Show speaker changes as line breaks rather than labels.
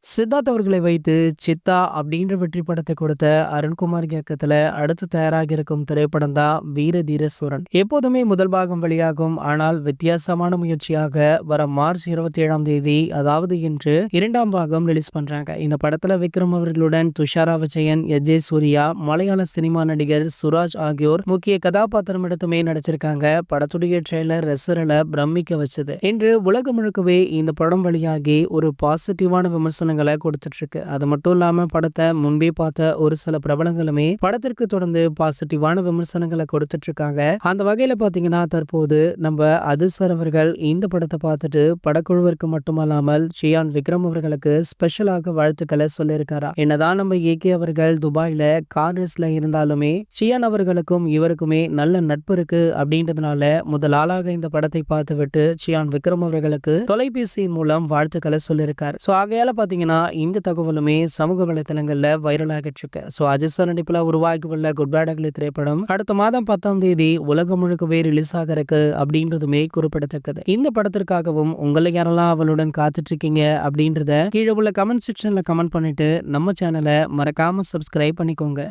சித்தார்த் அவர்களை வைத்து சித்தா அப்படின்ற வெற்றி படத்தை கொடுத்த அருண்குமார் இயக்கத்துல அடுத்து தயாராக இருக்கும் திரைப்படம் தான் வீர தீர சூரன். எப்போதுமே முதல் பாகம் வெளியாகும். ஆனால் வித்தியாசமான முயற்சியாக வர மார்ச் 27 அதாவது இன்று இரண்டாம் பாகம் ரிலீஸ் பண்றாங்க. இந்த படத்துல விக்ரம் அவர்களுடன் துஷாரா விஜயன், எஜே சூர்யா, மலையாள சினிமா நடிகர் சுராஜ் ஆகியோர் முக்கிய கதாபாத்திரம் எடுத்துமே நடிச்சிருக்காங்க. படத்துடைய ட்ரெய்லர் ரசிகர்களை பிரமிக்க வச்சது. இன்று உலகம் முழுக்கவே இந்த படம் வெளியாகி ஒரு பாசிட்டிவான விமர்சனங்களை கொடுத்துட்டு இருக்கு. அது மட்டும் இல்லாம படத்தை முன்பே பார்த்த ஒரு சில பிரபலங்களுமே படத்திற்கு தொடர்ந்து பாசிட்டிவான விமர்சனங்களை கொடுத்துட்டு இருக்காங்க. அந்த வகையில பாத்தீங்கன்னா தற்போது நம்ம அதிர்சர் அவர்கள் இந்த படத்தை பார்த்துட்டு படக்குழுவிற்கு மட்டுமல்லாமல் சியான் விக்ரம் அவர்களுக்கு ஸ்பெஷலாக வாழ்த்துக்களை சொல்லியிருக்காரா. என்னதான் நம்ம ஏகே அவர்கள் துபாயில கார்னஸ்ல இருந்தாலுமே சியான் அவர்களுக்கும் இவருக்குமே நல்ல நட்பு இருக்கு அப்படின்றதுனால முதல் ஆளாக இந்த படத்தை பார்த்துவிட்டு சியான் விக்ரம் அவர்களுக்கு தொலைபேசி மூலம் வாழ்த்துக்களை சொல்லியிருக்காரு. சோ ஆகையால பாத்தீங்கன்னா இந்த தகவலுமே சமூக வலைதளங்கள்ல வைரல் ஆகிட்டு இருக்கு. சோ அஜித் சார் நடிப்புல உருவாகி உள்ள குட் பேட் அக்லி திரைப்படம் அடுத்த மாதம் 10 உலகம் முழுக்கவே ரிலீஸ் ஆக இருக்கு அப்படின்றதுமே குறிப்பிடத்தக்கது. இந்த படத்திற்காகவும் உங்களை யாரெல்லாம் அவளுடன் காத்துட்டு இருக்கீங்க அப்படின்றத கீழே உள்ள கமெண்ட் செக்ஷன்ல கமெண்ட் பண்ணிட்டு நம்ம சேனலை மறக்காம சப்ஸ்கிரைப் பண்ணிக்கோங்க.